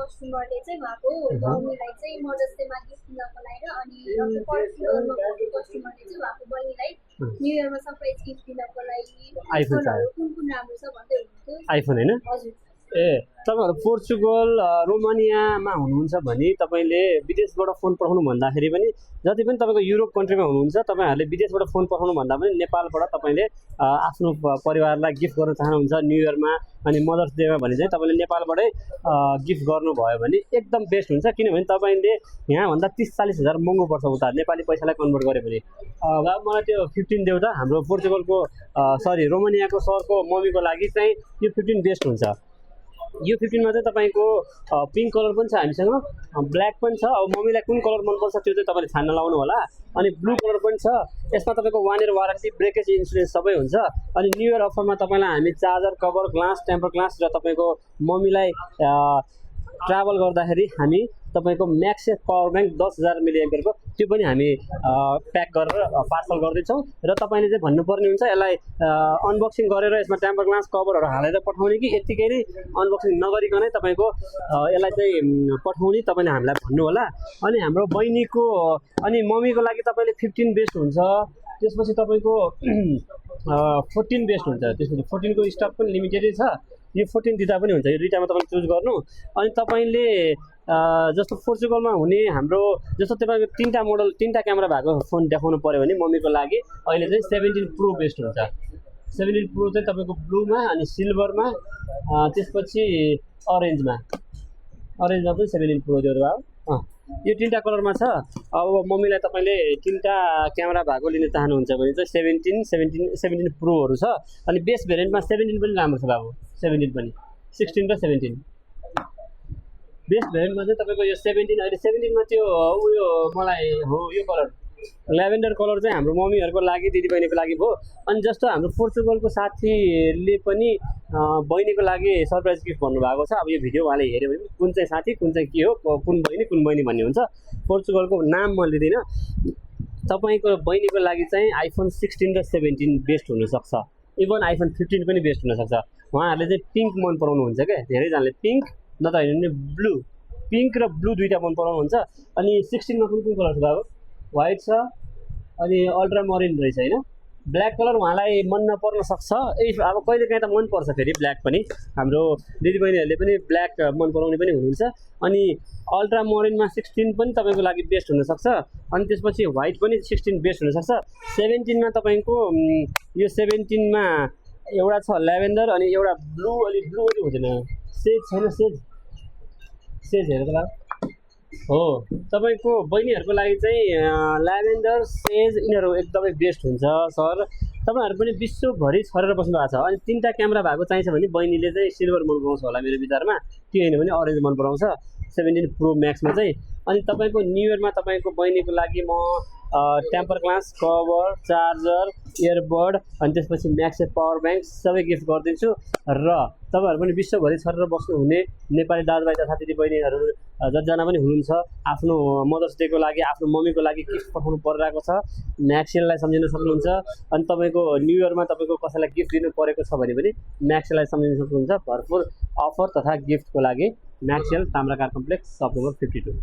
कस्टमरले चाहिँ उहाँको बहिनीलाई चाहिँ मदर्स डेमा गिफ्ट दिनको लागि र अनि अर्को पर्टिकुलरमा भएको कस्टमरले चाहिँ उहाँको बहिनीलाई न्यू इयरमा सरप्राइज गिफ्ट दिनको लागि आइफोन कुन कुन राम्रो छ भन्दै हुनुहुन्थ्यो। आइफोन हैन हजुर ए तपाईहरु पोर्चुगल रोमानियामा हुनुहुन्छ भने तपाईले विदेशबाट फोन पठाउनु भन्दाखेरि पनि जति पनि तपाईको युरोप कन्ट्रीमा हुनुहुन्छ तपाईहरुले विदेशबाट फोन पठाउनु भन्दा पनि नेपालबाट तपाईले आफ्नो परिवारलाई गिफ्ट गर्न चाहनुहुन्छ न्यू इयरमा अनि मदर्स डेमा भने चाहिँ तपाईले नेपालबाटै गिफ्ट गर्नुभयो भने एकदम बेस्ट हुन्छ किनभने तपाईले यहाँ भन्दा 30-40 हजार महँगो पर्छ उता नेपाली पैसालाई कन्भर्ट गरे भने मलाई त्यो 15 देऊ त हाम्रो पोर्चुगलको सरी रोमानियाको सरको मम्मीको लागि चाहिँ यो 15 बेस्ट हुन्छ। यो 15 मा चाहिँ तपाईको पिंक कलर पनि छ हामीसँग ब्ल्याक पनि छ अब मम्मीलाई कुन कलर मन पर्छ त्यो चाहिँ तपाईले छान्न लाउनु होला अनि ब्लू कलर पनि छ यसमा तपाईको 1 इयर वारेन्टी ब्रेकेज इन्स्योरेन्स सबै हुन्छ अनि न्यू इयर अफरमा तपाईलाई हामी charger cover glass temper glass र तपाईको मम्मीलाई ट्राभल गर्दाखेरि हामी तपाईको म्याक्सेफ पावर बैंक 10,000 मिलिएम्पियरको त्यो पनि हामी प्याक गरेर पार्सल गर्दैछौँ र तपाईले चाहिँ भन्नुपर्ने हुन्छ यसलाई अनबक्सिङ गरेर यसमा टेम्पर ग्लास कभरहरु हालेर पठाउने कि यतिकै नै अनबक्सिङ नगरिकनै तपाईको यसलाई चाहिँ पठाउने तपाईले हामीलाई भन्नु होला अनि हाम्रो बहिनीको अनि मम्मीको लागि तपाईले 15 बेस्ट हुन्छ त्यसपछि तपाईको 14 बेस्ट हुन्छ त्यसपछि 14 को स्टक पनि लिमिटेडै छ यो 14 दिँदा पनि हुन्छ यो दुईटामा तपाईले चुज गर्नु अनि तपाईले जस्तो पोर्चुगलमा हुने हाम्रो जस्तो तपाईको तीनटा मोडल तीनटा क्यामेरा भएको फोन देखाउनु पर्यो भने मम्मीको लागि अहिले चाहिँ 17 प्रो बेस्ट हुन्छ 17 प्रो चाहिँ तपाईको ब्लूमा अनि सिल्भरमा त्यसपछि अरेन्जमा पनि 17 प्रो दिएर भयो यो तीनटा कलरमा छ अब मम्मीलाई तपाईले तीनटा क्यामेरा भएको लिन चाहनुहुन्छ भने चाहिँ 17 प्रोहरु छ अनि बेस भेरिएन्टमा 17 पनि राम्रो छ बाबु 17 पनि 16 र 17 बेस भेरिएन्टमा चाहिँ तपाईको यो 17 अहिले 17 मा त्यो उयो मलाई हो यो कलर ल्याभेन्डर कलर चाहिँ हाम्रो मम्मीहरुको लागि दिदीबहिनीको लागि भो अनि जस्तो हाम्रो पोर्चुगलको साथीले पनि बहिनीको लागि सरप्राइज गिफ्ट भन्नु भएको छ अब यो भिडियो उहाँले हेर्यो भने कुन चाहिँ साथी कुन चाहिँ के हो कुन बहिनी भन्ने हुन्छ पोर्चुगलको नाम म लिदिन तपाईको बहिनीको लागि चाहिँ आइफोन 16 र 17 बेस्ट हुन सक्छ इभन आइफोन 15 पनि बेस्ट हुन सक्छ उहाँहरुले चाहिँ पिंक मन पराउनु हुन्छ के धेरै जनाले पिंक नत्र हैन ब्लू पिंक र ब्लू दुईटा मन पराउनु हुन्छ अनि 16 मा कुन कलर छ बाबु व्हाइट छ अनि अल्ट्रा मरिन रहेछ हैन ब्ल्याक कलर उहाँलाई मन नपर्न सक्छ अब कहिले काहीँ त मन पर्छ फेरि ब्ल्याक पनि हाम्रो दिदीबहिनीहरुले पनि ब्ल्याक मन पराउने पनि हुनुहुन्छ अनि अल्ट्रा मरिनमा 16 पनि तपाईको लागि बेस्ट हुन सक्छ अनि त्यसपछि व्हाइट पनि 16 बेस्ट हुन सक्छ 17 मा तपाईको यो 17 मा एउटा छ ल्याभेन्डर अनि एउटा ब्लू अलि ब्लू अलि हुँदैन सेज छैन सेज हेर त हो तपाईको बहिनीहरुको लागि चाहिँ ल्याभेन्डर सेज इनहरु एकदमै बेस्ट हुन्छ सर तपाईहरु पनि विश्वभरि छरेर बस्नु भएको छ अनि तीनटा क्यामेरा भएको चाहिन्छ भने बहिनीले चाहिँ सिल्भर मन पराउँछ होला मेरो विचारमा त्यो हैन भने अरेन्ज मन पराउँछ 17 प्रो म्याक्समा चाहिँ अनि तपाईको न्यू इयरमा तपाईको बहिनीको लागि म temper glass cover charger earbud अनि त्यसपछि म्याक्सेफ पावर बैंक सबै गिफ्ट गरिदिन्छु र तपाईहरु पनि विश्वभरि छरेर बस्नु हुने नेपाली दाजुभाइ तथा दिदीबहिनीहरु जजना पनि हुनुहुन्छ आफ्नो मदर्स डेको लागि आफ्नो मम्मीको लागि गिफ्ट पठाउनु परिरहेको छ म्याक्सेललाई सम्झिन सक्नुहुन्छ अनि तपाईको न्यू इयरमा तपाईको कसैलाई गिफ्ट दिनु परेको छ भने पनि म्याक्सेललाई सम्झिन सक्नुहुन्छ भरपुर अफर तथा गिफ्टको लागि म्याक्सेल ताम्राकार कम्प्लेक्स शप नम्बर 52